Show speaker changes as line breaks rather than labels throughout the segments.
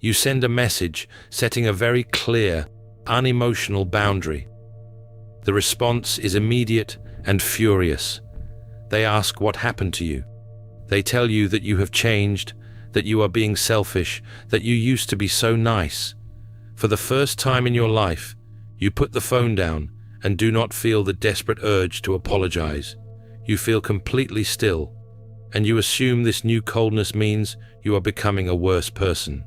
You send a message setting a very clear, unemotional boundary. The response is immediate and furious. They ask what happened to you. They tell you that you have changed, that you are being selfish, that you used to be so nice. For the first time in your life, you put the phone down and do not feel the desperate urge to apologize. You feel completely still, and you assume this new coldness means you are becoming a worse person.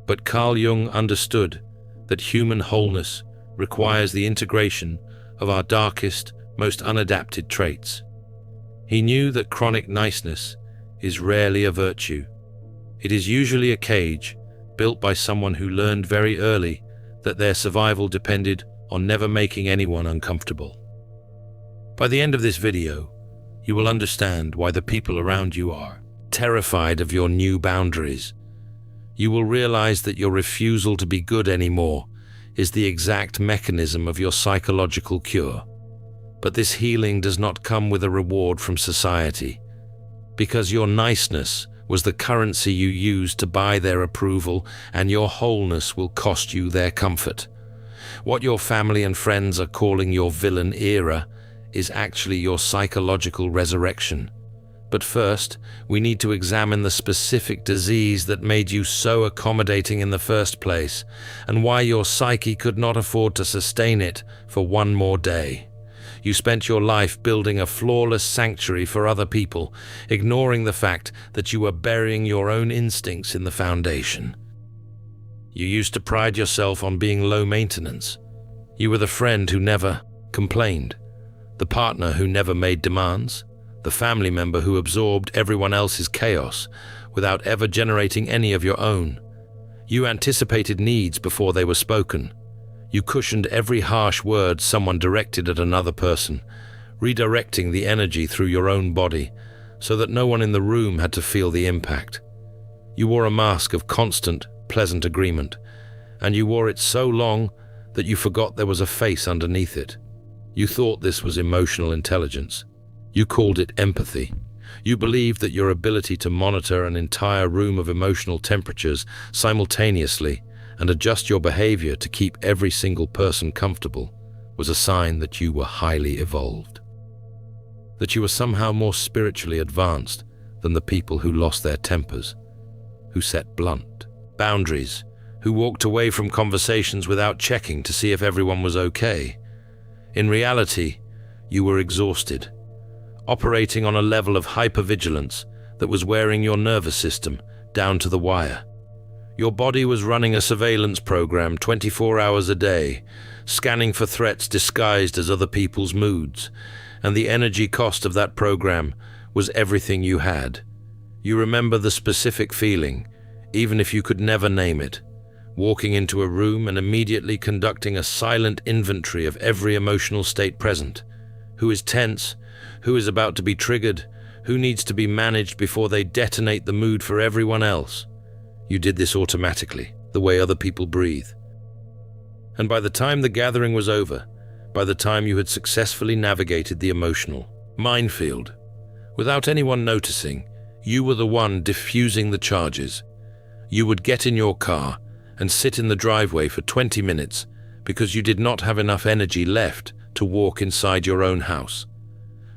But Carl Jung understood that human wholeness requires the integration of our darkest, most unadapted traits. He knew that chronic niceness is rarely a virtue. It is usually a cage built by someone who learned very early that their survival depended on never making anyone uncomfortable. By the end of this video, you will understand why the people around you are terrified of your new boundaries. You will realize that your refusal to be good anymore is the exact mechanism of your psychological cure. But this healing does not come with a reward from society, because your niceness was the currency you used to buy their approval, and your wholeness will cost you their comfort. What your family and friends are calling your villain era is actually your psychological resurrection. But first, we need to examine the specific disease that made you so accommodating in the first place, and why your psyche could not afford to sustain it for one more day. You spent your life building a flawless sanctuary for other people, ignoring the fact that you were burying your own instincts in the foundation. You used to pride yourself on being low maintenance. You were the friend who never complained, the partner who never made demands, the family member who absorbed everyone else's chaos without ever generating any of your own. You anticipated needs before they were spoken. You cushioned every harsh word someone directed at another person, redirecting the energy through your own body so that no one in the room had to feel the impact. You wore a mask of constant, pleasant agreement, and you wore it so long that you forgot there was a face underneath it. You thought this was emotional intelligence. You called it empathy. You believed that your ability to monitor an entire room of emotional temperatures simultaneously and adjust your behavior to keep every single person comfortable was a sign that you were highly evolved. That you were somehow more spiritually advanced than the people who lost their tempers, who set blunt boundaries, who walked away from conversations without checking to see if everyone was okay. In reality, you were exhausted, operating on a level of hypervigilance that was wearing your nervous system down to the wire. Your body was running a surveillance program 24 hours a day, scanning for threats disguised as other people's moods, and the energy cost of that program was everything you had. You remember the specific feeling, even if you could never name it, walking into a room and immediately conducting a silent inventory of every emotional state present. Who is tense? Who is about to be triggered? Who needs to be managed before they detonate the mood for everyone else? You did this automatically, the way other people breathe. And by the time the gathering was over, by the time you had successfully navigated the emotional minefield, without anyone noticing, you were the one diffusing the charges. You would get in your car and sit in the driveway for 20 minutes because you did not have enough energy left to walk inside your own house.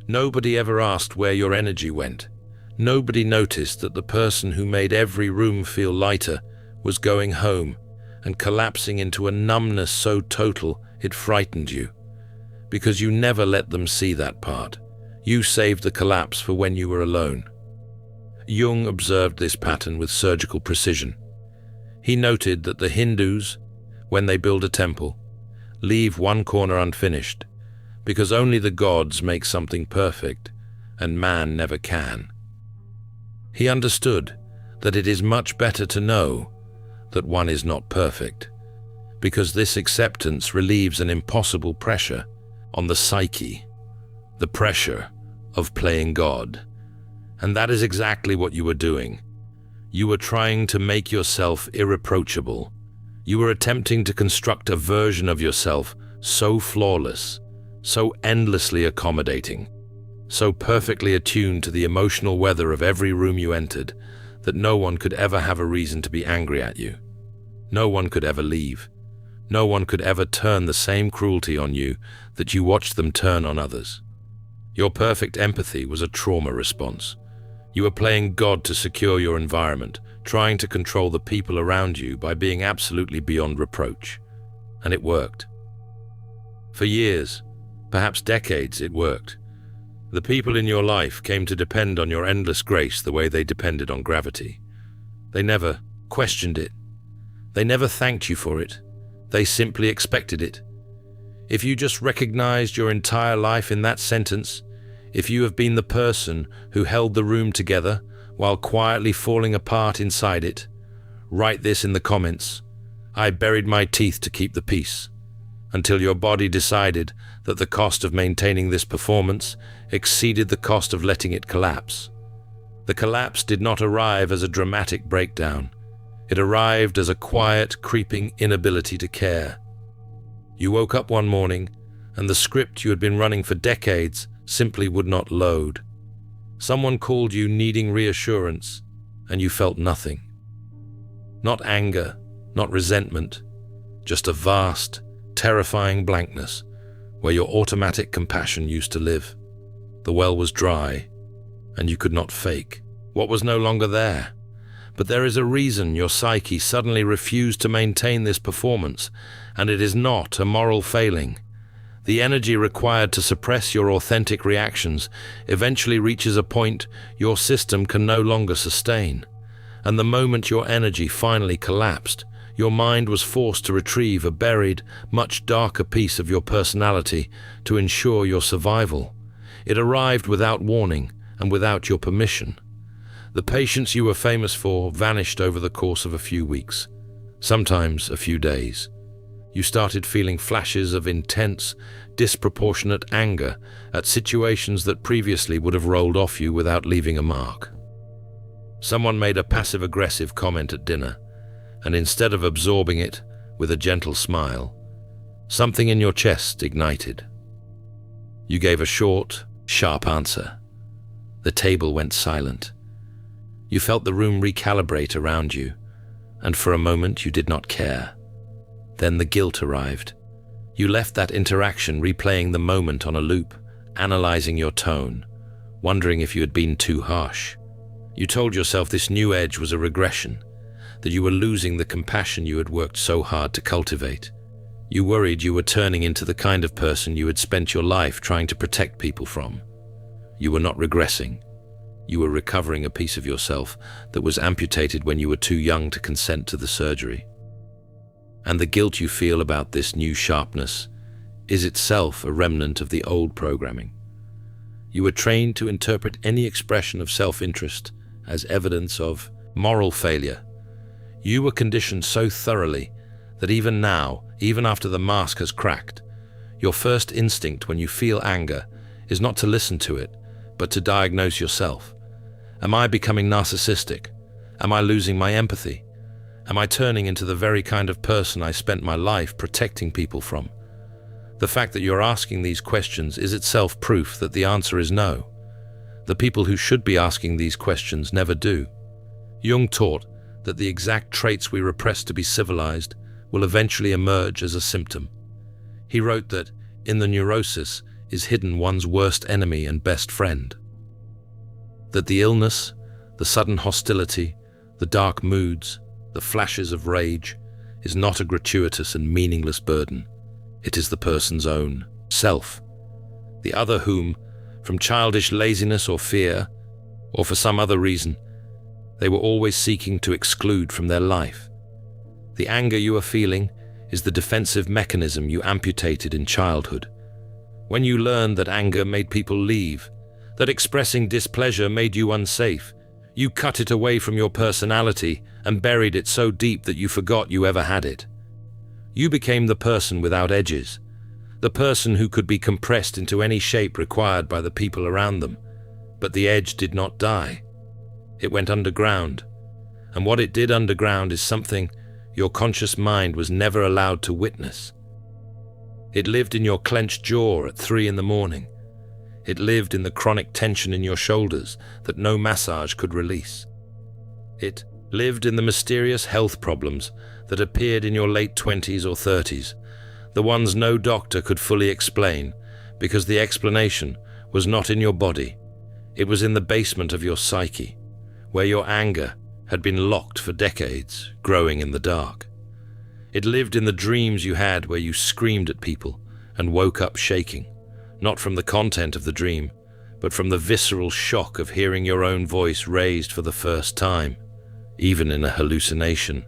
Nobody ever asked where your energy went. Nobody noticed that the person who made every room feel lighter was going home and collapsing into a numbness so total it frightened you. Because you never let them see that part. You saved the collapse for when you were alone. Jung observed this pattern with surgical precision. He noted that the Hindus, when they build a temple, leave one corner unfinished, because only the gods make something perfect, and man never can. He understood that it is much better to know that one is not perfect, because this acceptance relieves an impossible pressure on the psyche, the pressure of playing God. And that is exactly what you were doing. You were trying to make yourself irreproachable. You were attempting to construct a version of yourself so flawless, so endlessly accommodating, so perfectly attuned to the emotional weather of every room you entered, that no one could ever have a reason to be angry at you. No one could ever leave. No one could ever turn the same cruelty on you that you watched them turn on others. Your perfect empathy was a trauma response. You were playing God to secure your environment, trying to control the people around you by being absolutely beyond reproach. And it worked. For years, perhaps decades, it worked. The people in your life came to depend on your endless grace the way they depended on gravity. They never questioned it. They never thanked you for it. They simply expected it. If you just recognized your entire life in that sentence, if you have been the person who held the room together while quietly falling apart inside it, write this in the comments. I buried my teeth to keep the peace, until your body decided that the cost of maintaining this performance exceeded the cost of letting it collapse. The collapse did not arrive as a dramatic breakdown. It arrived as a quiet, creeping inability to care. You woke up one morning, and the script you had been running for decades simply would not load. Someone called you needing reassurance, and you felt nothing. Not anger, not resentment, just a vast, terrifying blankness where your automatic compassion used to live. The well was dry, and you could not fake what was no longer there. But there is a reason your psyche suddenly refused to maintain this performance, and it is not a moral failing. The energy required to suppress your authentic reactions eventually reaches a point your system can no longer sustain. And the moment your energy finally collapsed, your mind was forced to retrieve a buried, much darker piece of your personality to ensure your survival. It arrived without warning and without your permission. The patience you were famous for vanished over the course of a few weeks, sometimes a few days. You started feeling flashes of intense, disproportionate anger at situations that previously would have rolled off you without leaving a mark. Someone made a passive-aggressive comment at dinner, and instead of absorbing it with a gentle smile, something in your chest ignited. You gave a short, sharp answer. The table went silent. You felt the room recalibrate around you, and for a moment you did not care. Then the guilt arrived. You left that interaction replaying the moment on a loop, analyzing your tone, wondering if you had been too harsh. You told yourself this new edge was a regression, that you were losing the compassion you had worked so hard to cultivate. You worried you were turning into the kind of person you had spent your life trying to protect people from. You were not regressing. You were recovering a piece of yourself that was amputated when you were too young to consent to the surgery. And the guilt you feel about this new sharpness is itself a remnant of the old programming. You were trained to interpret any expression of self-interest as evidence of moral failure. You were conditioned so thoroughly that even now, even after the mask has cracked, your first instinct when you feel anger is not to listen to it, but to diagnose yourself. Am I becoming narcissistic? Am I losing my empathy? Am I turning into the very kind of person I spent my life protecting people from? The fact that you're asking these questions is itself proof that the answer is no. The people who should be asking these questions never do. Jung taught that the exact traits we repress to be civilized will eventually emerge as a symptom. He wrote that in the neurosis is hidden one's worst enemy and best friend. That the illness, the sudden hostility, the dark moods, the flashes of rage is not a gratuitous and meaningless burden. It is the person's own self. The other whom, from childish laziness or fear, or for some other reason, they were always seeking to exclude from their life. The anger you are feeling is the defensive mechanism you amputated in childhood. When you learned that anger made people leave, that expressing displeasure made you unsafe, you cut it away from your personality and buried it so deep that you forgot you ever had it. You became the person without edges, the person who could be compressed into any shape required by the people around them. But the edge did not die. It went underground, and what it did underground is something your conscious mind was never allowed to witness. It lived in your clenched jaw at 3 a.m. It lived in the chronic tension in your shoulders that no massage could release. It lived in the mysterious health problems that appeared in your late 20s or 30s, the ones no doctor could fully explain, because the explanation was not in your body. It was in the basement of your psyche, where your anger had been locked for decades, growing in the dark. It lived in the dreams you had where you screamed at people and woke up shaking, not from the content of the dream, but from the visceral shock of hearing your own voice raised for the first time, even in a hallucination.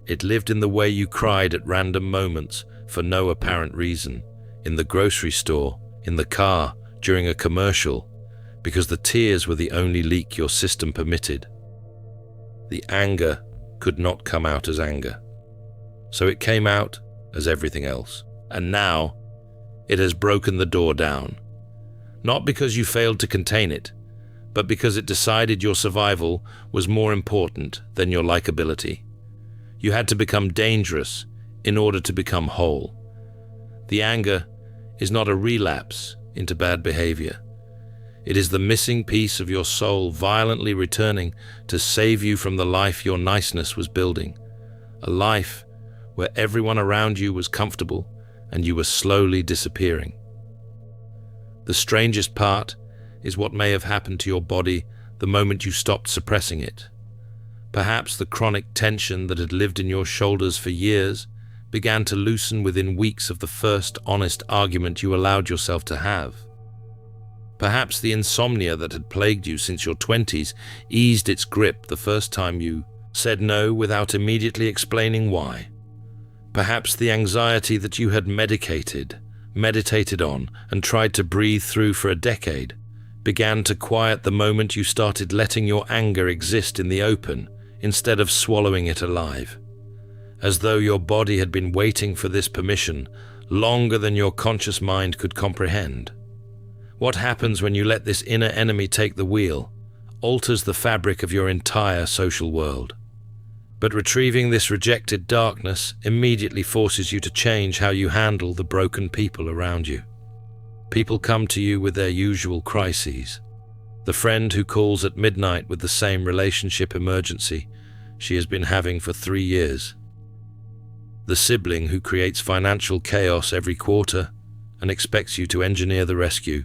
It lived in the way you cried at random moments for no apparent reason, in the grocery store, in the car, during a commercial, because the tears were the only leak your system permitted. The anger could not come out as anger, so it came out as everything else. And now, it has broken the door down. Not because you failed to contain it, but because it decided your survival was more important than your likability. You had to become dangerous in order to become whole. The anger is not a relapse into bad behavior. It is the missing piece of your soul violently returning to save you from the life your niceness was building. A life where everyone around you was comfortable and you were slowly disappearing. The strangest part is what may have happened to your body the moment you stopped suppressing it. Perhaps the chronic tension that had lived in your shoulders for years began to loosen within weeks of the first honest argument you allowed yourself to have. Perhaps the insomnia that had plagued you since your 20s eased its grip the first time you said no without immediately explaining why. Perhaps the anxiety that you had meditated on, and tried to breathe through for a decade began to quiet the moment you started letting your anger exist in the open instead of swallowing it alive. As though your body had been waiting for this permission longer than your conscious mind could comprehend. What happens when you let this inner enemy take the wheel alters the fabric of your entire social world. But retrieving this rejected darkness immediately forces you to change how you handle the broken people around you. People come to you with their usual crises. The friend who calls at midnight with the same relationship emergency she has been having for 3 years. The sibling who creates financial chaos every quarter and expects you to engineer the rescue.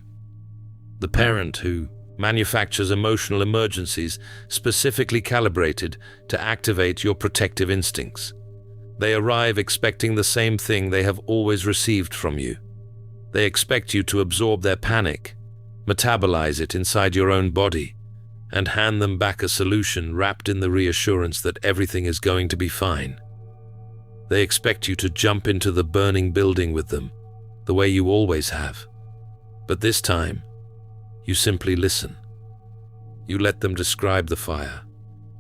The parent who manufactures emotional emergencies specifically calibrated to activate your protective instincts. They arrive expecting the same thing they have always received from you. They expect you to absorb their panic, metabolize it inside your own body, and hand them back a solution wrapped in the reassurance that everything is going to be fine. They expect you to jump into the burning building with them, the way you always have. But this time, you simply listen. You let them describe the fire,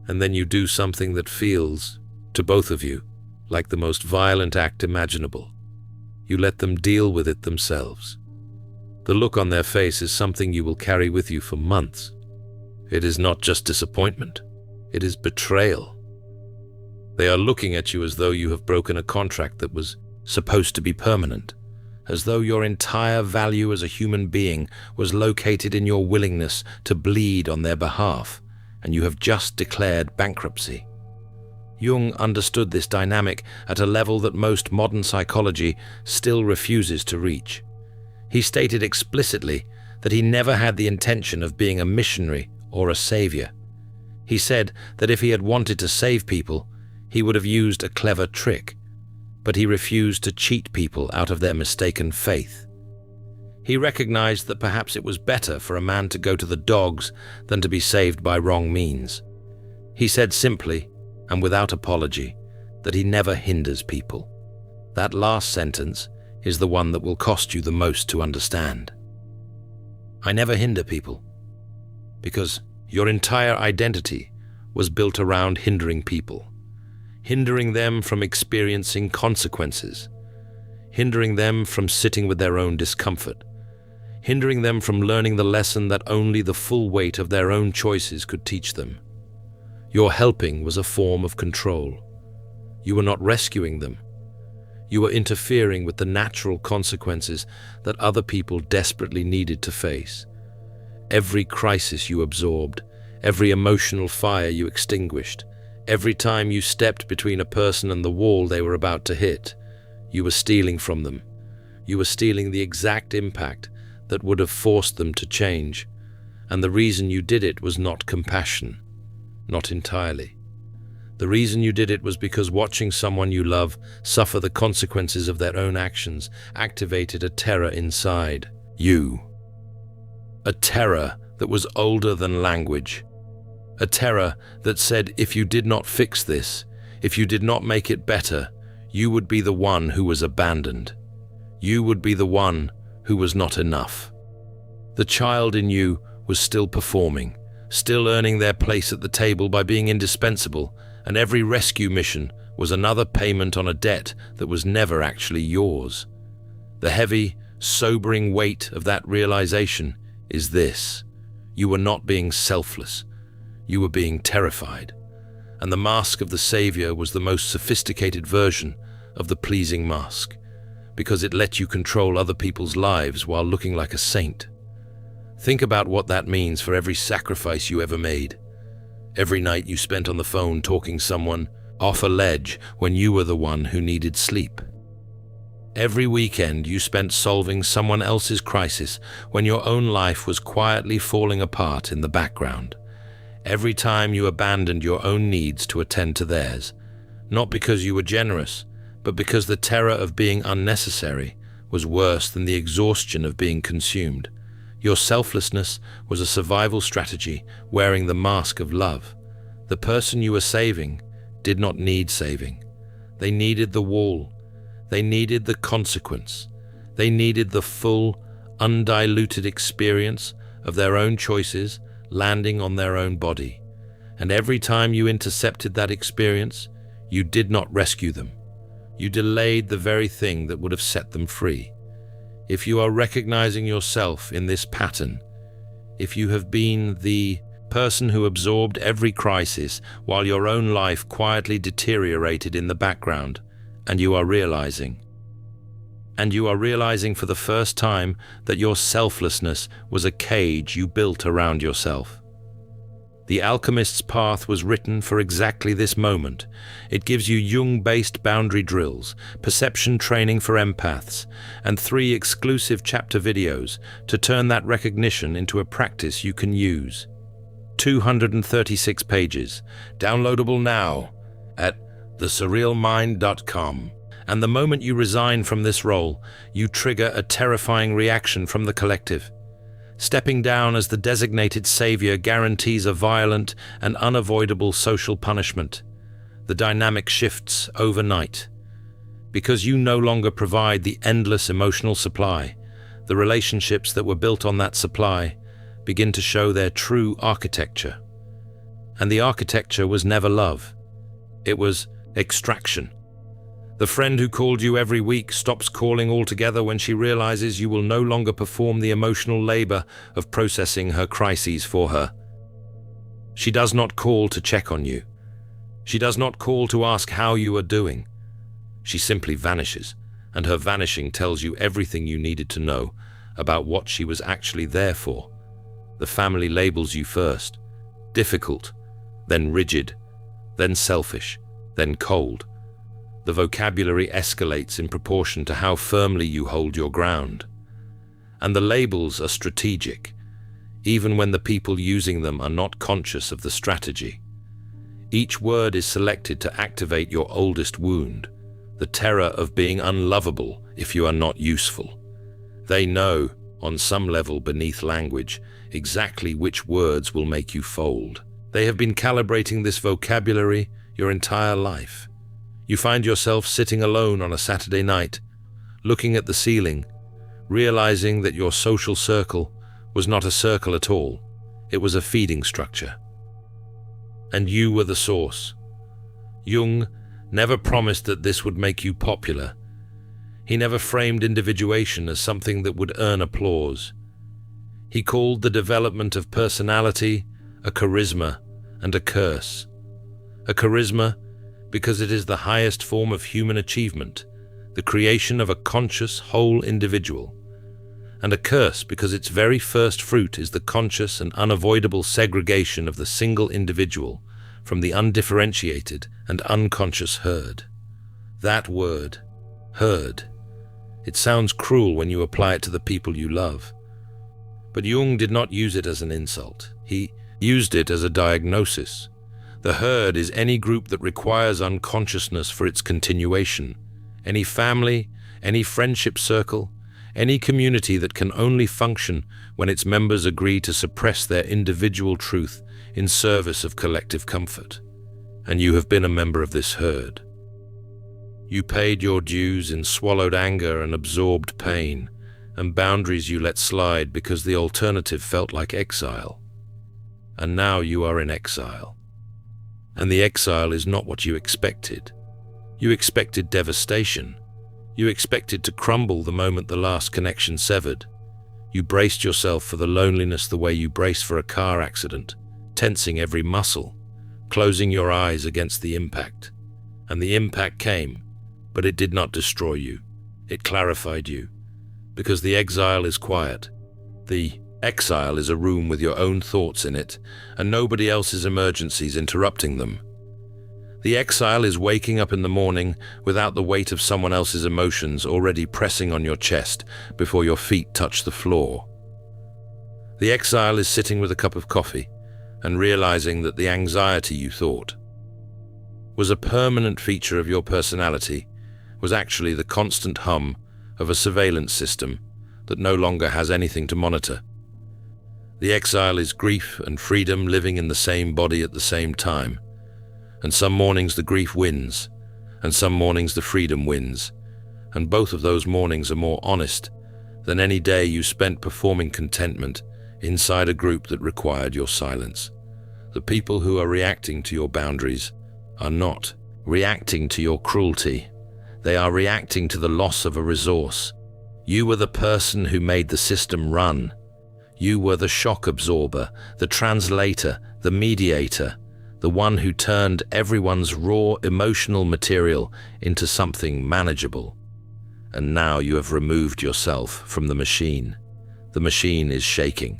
and then you do something that feels, to both of you, like the most violent act imaginable. You let them deal with it themselves. The look on their face is something you will carry with you for months. It is not just disappointment, it is betrayal. They are looking at you as though you have broken a contract that was supposed to be permanent, as though your entire value as a human being was located in your willingness to bleed on their behalf, and you have just declared bankruptcy. Jung understood this dynamic at a level that most modern psychology still refuses to reach. He stated explicitly that he never had the intention of being a missionary or a savior. He said that if he had wanted to save people, he would have used a clever trick, but he refused to cheat people out of their mistaken faith. He recognized that perhaps it was better for a man to go to the dogs than to be saved by wrong means. He said simply, and without apology, that he never hinders people. That last sentence is the one that will cost you the most to understand. I never hinder people, because your entire identity was built around hindering people. Hindering them from experiencing consequences, hindering them from sitting with their own discomfort, hindering them from learning the lesson that only the full weight of their own choices could teach them. Your helping was a form of control. You were not rescuing them. You were interfering with the natural consequences that other people desperately needed to face. Every crisis you absorbed, every emotional fire you extinguished, Every time you stepped between a person and the wall they were about to hit, you were stealing from them. You were stealing the exact impact that would have forced them to change. And the reason you did it was not compassion. Not entirely. The reason you did it was because watching someone you love suffer the consequences of their own actions activated a terror inside you. A terror that was older than language. A terror that said if you did not fix this, if you did not make it better, you would be the one who was abandoned. You would be the one who was not enough. The child in you was still performing, still earning their place at the table by being indispensable, and every rescue mission was another payment on a debt that was never actually yours. The heavy, sobering weight of that realization is this: you were not being selfless, you were being terrified. And the mask of the savior was the most sophisticated version of the pleasing mask, because it let you control other people's lives while looking like a saint. Think about what that means for every sacrifice you ever made. Every night you spent on the phone talking someone off a ledge when you were the one who needed sleep. Every weekend you spent solving someone else's crisis when your own life was quietly falling apart in the background. Every time you abandoned your own needs to attend to theirs, not because you were generous, but because the terror of being unnecessary was worse than the exhaustion of being consumed. Your selflessness was a survival strategy wearing the mask of love. The person you were saving did not need saving. They needed the wall. They needed the consequence. They needed the full, undiluted experience of their own choices landing on their own body. And every time you intercepted that experience, you did not rescue them. You delayed the very thing that would have set them free. If you are recognizing yourself in this pattern, if you have been the person who absorbed every crisis while your own life quietly deteriorated in the background, and you are realizing for the first time that your selflessness was a cage you built around yourself. The alchemist's path was written for exactly this moment. It gives you Jung-based boundary drills, perception training for empaths, and 3 exclusive chapter videos to turn that recognition into a practice you can use. 236 pages, downloadable now at thesurrealmind.com. And the moment you resign from this role, you trigger a terrifying reaction from the collective. Stepping down as the designated savior guarantees a violent and unavoidable social punishment. The dynamic shifts overnight. Because you no longer provide the endless emotional supply, the relationships that were built on that supply begin to show their true architecture. And the architecture was never love. It was extraction. The friend who called you every week stops calling altogether when she realizes you will no longer perform the emotional labor of processing her crises for her. She does not call to check on you. She does not call to ask how you are doing. She simply vanishes, and her vanishing tells you everything you needed to know about what she was actually there for. The family labels you first: difficult, then rigid, then selfish, then cold. The vocabulary escalates in proportion to how firmly you hold your ground. And the labels are strategic, even when the people using them are not conscious of the strategy. Each word is selected to activate your oldest wound, the terror of being unlovable if you are not useful. They know, on some level beneath language, exactly which words will make you fold. They have been calibrating this vocabulary your entire life. You find yourself sitting alone on a Saturday night, looking at the ceiling, realizing that your social circle was not a circle at all. It was a feeding structure. And you were the source. Jung never promised that this would make you popular. He never framed individuation as something that would earn applause. He called the development of personality a charisma and a curse. A charisma because it is the highest form of human achievement, the creation of a conscious, whole individual. And a curse because its very first fruit is the conscious and unavoidable segregation of the single individual from the undifferentiated and unconscious herd. That word, herd, it sounds cruel when you apply it to the people you love. But Jung did not use it as an insult. He used it as a diagnosis. The herd is any group that requires unconsciousness for its continuation, any family, any friendship circle, any community that can only function when its members agree to suppress their individual truth in service of collective comfort. And you have been a member of this herd. You paid your dues in swallowed anger and absorbed pain, and boundaries you let slide because the alternative felt like exile. And now you are in exile. And the exile is not what you expected. You expected devastation. You expected to crumble the moment the last connection severed. You braced yourself for the loneliness the way you brace for a car accident, tensing every muscle, closing your eyes against the impact. And the impact came, but it did not destroy you. It clarified you. Because the exile is quiet. The exile is a room with your own thoughts in it, and nobody else's emergencies interrupting them. The exile is waking up in the morning without the weight of someone else's emotions already pressing on your chest before your feet touch the floor. The exile is sitting with a cup of coffee and realizing that the anxiety you thought was a permanent feature of your personality was actually the constant hum of a surveillance system that no longer has anything to monitor. The exile is grief and freedom living in the same body at the same time. And some mornings the grief wins, and some mornings the freedom wins, and both of those mornings are more honest than any day you spent performing contentment inside a group that required your silence. The people who are reacting to your boundaries are not reacting to your cruelty. They are reacting to the loss of a resource. You were the person who made the system run. You were the shock absorber, the translator, the mediator, the one who turned everyone's raw emotional material into something manageable. And now you have removed yourself from the machine. The machine is shaking.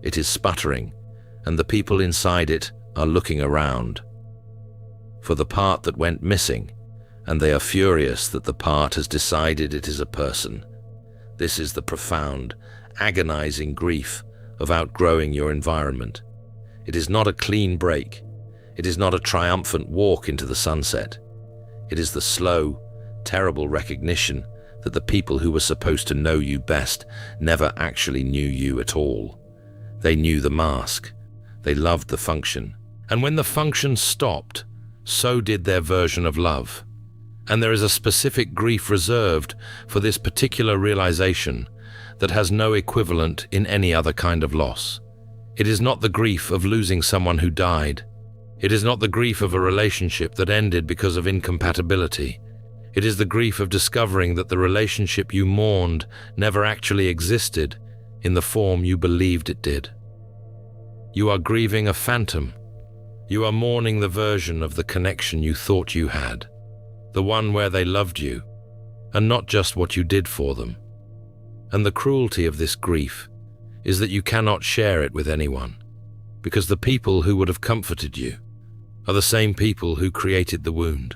It is sputtering, and the people inside it are looking around for the part that went missing, and they are furious that the part has decided it is a person. This is the profound, agonizing grief of outgrowing your environment. It is not a clean break. It is not a triumphant walk into the sunset. It is the slow, terrible recognition that the people who were supposed to know you best never actually knew you at all. They knew the mask. They loved the function. And when the function stopped, so did their version of love. And there is a specific grief reserved for this particular realization that has no equivalent in any other kind of loss. It is not the grief of losing someone who died. It is not the grief of a relationship that ended because of incompatibility. It is the grief of discovering that the relationship you mourned never actually existed in the form you believed it did. You are grieving a phantom. You are mourning the version of the connection you thought you had, the one where they loved you, and not just what you did for them. And the cruelty of this grief is that you cannot share it with anyone, because the people who would have comforted you are the same people who created the wound.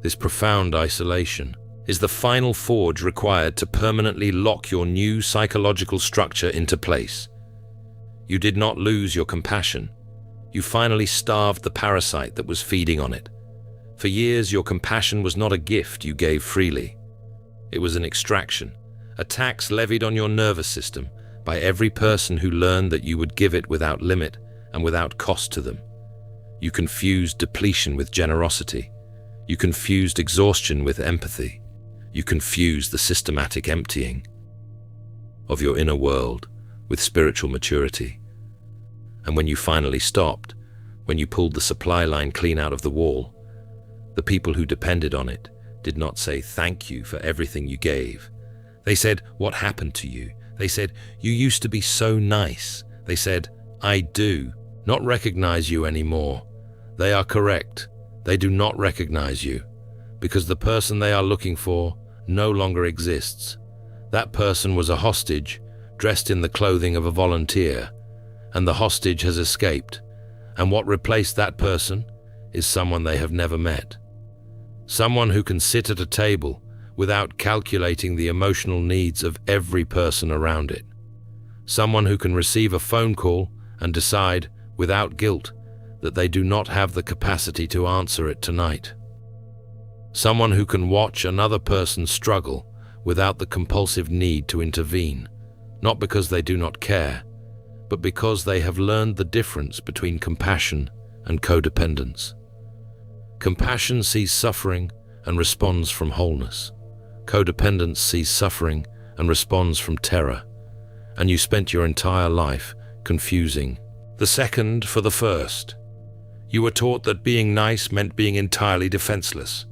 This profound isolation is the final forge required to permanently lock your new psychological structure into place. You did not lose your compassion. You finally starved the parasite that was feeding on it. For years, your compassion was not a gift you gave freely. It was an extraction, a tax levied on your nervous system by every person who learned that you would give it without limit and without cost to them. You confused depletion with generosity. You confused exhaustion with empathy. You confused the systematic emptying of your inner world with spiritual maturity. And when you finally stopped, when you pulled the supply line clean out of the wall, the people who depended on it did not say thank you for everything you gave. They said, what happened to you? They said, you used to be so nice. They said, I do not recognize you anymore. They are correct. They do not recognize you because the person they are looking for no longer exists. That person was a hostage dressed in the clothing of a volunteer, and the hostage has escaped, And what replaced that person is someone they have never met. Someone who can sit at a table without calculating the emotional needs of every person around it. Someone who can receive a phone call and decide, without guilt, that they do not have the capacity to answer it tonight. Someone who can watch another person struggle without the compulsive need to intervene, not because they do not care, but because they have learned the difference between compassion and codependence. Compassion sees suffering and responds from wholeness. Codependence sees suffering and responds from terror. And you spent your entire life confusing the second for the first. You were taught that being nice meant being entirely defenseless,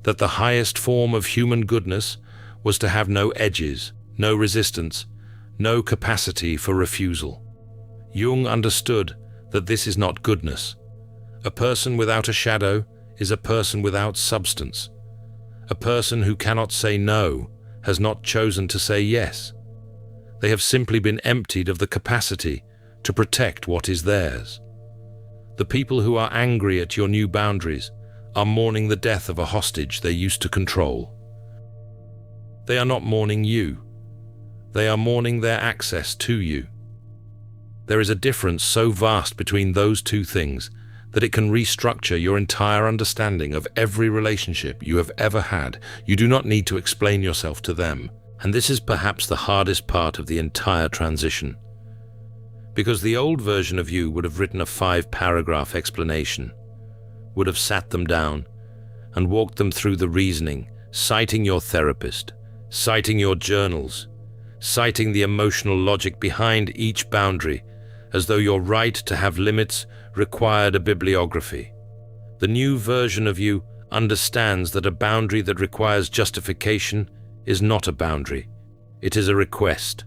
that the highest form of human goodness was to have no edges, no resistance, no capacity for refusal. Jung understood that this is not goodness. A person without a shadow is a person without substance. A person who cannot say no has not chosen to say yes. They have simply been emptied of the capacity to protect what is theirs. The people who are angry at your new boundaries are mourning the death of a hostage they used to control. They are not mourning you. They are mourning their access to you. There is a difference so vast between those two things that it can restructure your entire understanding of every relationship you have ever had. You do not need to explain yourself to them. And this is perhaps the hardest part of the entire transition. Because the old version of you would have written a 5-paragraph explanation, would have sat them down and walked them through the reasoning, citing your therapist, citing your journals, citing the emotional logic behind each boundary, as though your right to have limits required a bibliography. The new version of you understands that a boundary that requires justification is not a boundary. It is a request.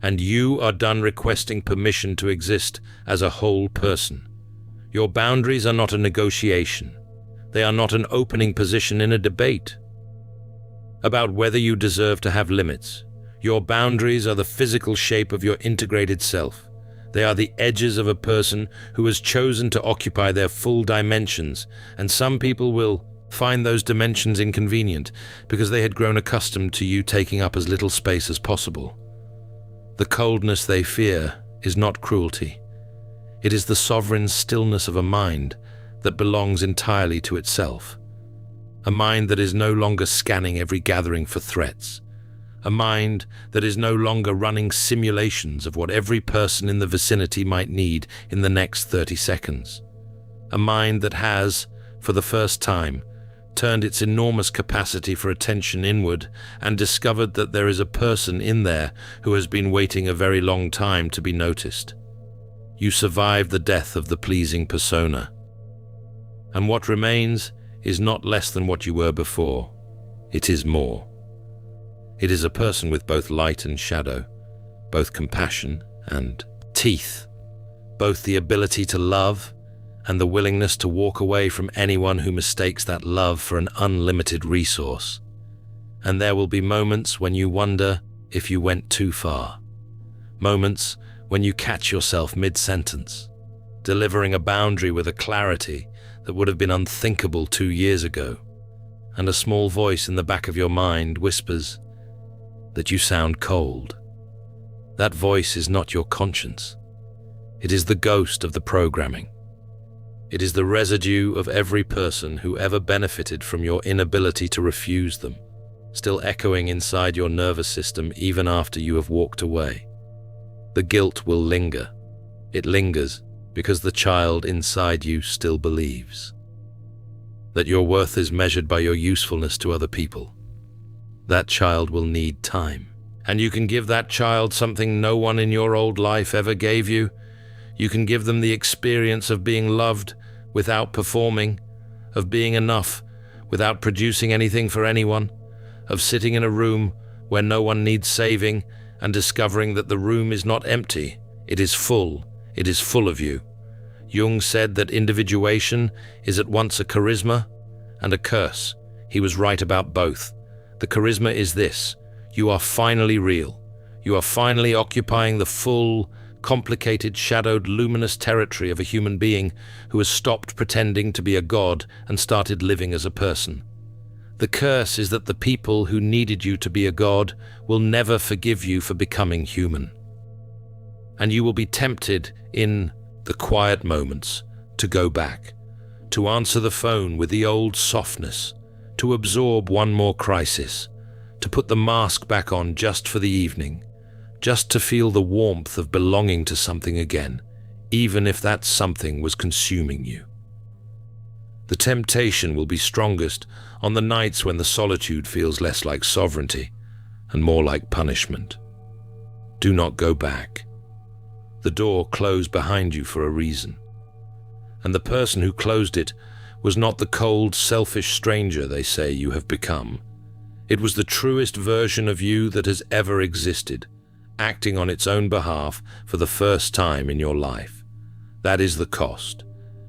And you are done requesting permission to exist as a whole person. Your boundaries are not a negotiation. They are not an opening position in a debate about whether you deserve to have limits. Your boundaries are the physical shape of your integrated self. They are the edges of a person who has chosen to occupy their full dimensions, and some people will find those dimensions inconvenient because they had grown accustomed to you taking up as little space as possible. The coldness they fear is not cruelty. It is the sovereign stillness of a mind that belongs entirely to itself. A mind that is no longer scanning every gathering for threats. A mind that is no longer running simulations of what every person in the vicinity might need in the next 30 seconds. A mind that has, for the first time, turned its enormous capacity for attention inward and discovered that there is a person in there who has been waiting a very long time to be noticed. You survived the death of the pleasing persona. And what remains is not less than what you were before. It is more. It is a person with both light and shadow, both compassion and teeth, both the ability to love and the willingness to walk away from anyone who mistakes that love for an unlimited resource. And there will be moments when you wonder if you went too far. Moments when you catch yourself mid-sentence, delivering a boundary with a clarity that would have been unthinkable 2 years ago. And a small voice in the back of your mind whispers that you sound cold. That voice is not your conscience. It is the ghost of the programming. It is the residue of every person who ever benefited from your inability to refuse them, still echoing inside your nervous system even after you have walked away. The guilt will linger. It lingers because the child inside you still believes that your worth is measured by your usefulness to other people. That child will need time. And you can give that child something no one in your old life ever gave you. You can give them the experience of being loved without performing, of being enough without producing anything for anyone, of sitting in a room where no one needs saving and discovering that the room is not empty, it is full of you. Jung said that individuation is at once a charisma and a curse. He was right about both. The charisma is this: you are finally real. You are finally occupying the full, complicated, shadowed, luminous territory of a human being who has stopped pretending to be a god and started living as a person. The curse is that the people who needed you to be a god will never forgive you for becoming human. And you will be tempted in the quiet moments to go back, to answer the phone with the old softness, to absorb one more crisis, to put the mask back on just for the evening, just to feel the warmth of belonging to something again, even if that something was consuming you. The temptation will be strongest on the nights when the solitude feels less like sovereignty and more like punishment. Do not go back. The door closed behind you for a reason. And the person who closed it was not the cold, selfish stranger they say you have become. It was the truest version of you that has ever existed, acting on its own behalf for the first time in your life. That is the cost,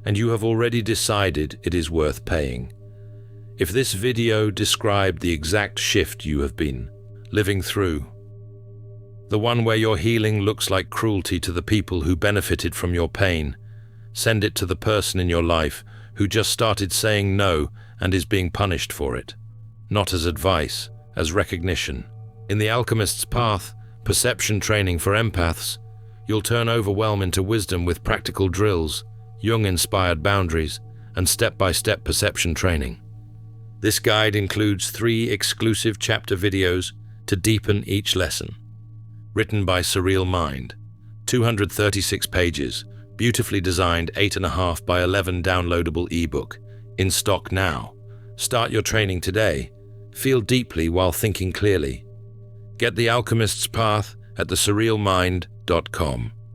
and you have already decided it is worth paying. If this video described the exact shift you have been living through, the one where your healing looks like cruelty to the people who benefited from your pain, send it to the person in your life who just started saying no and is being punished for it. Not as advice, as recognition. In the Alchemist's Path, perception training for empaths, you'll turn overwhelm into wisdom with practical drills, Jung-inspired boundaries, and step-by-step perception training. This guide includes 3 exclusive chapter videos to deepen each lesson. Written by Surreal Mind, 236 pages, beautifully designed 8.5 by 11 downloadable ebook, in stock now. Start your training today. Feel deeply while thinking clearly. Get the Alchemist's Path at thesurrealmind.com.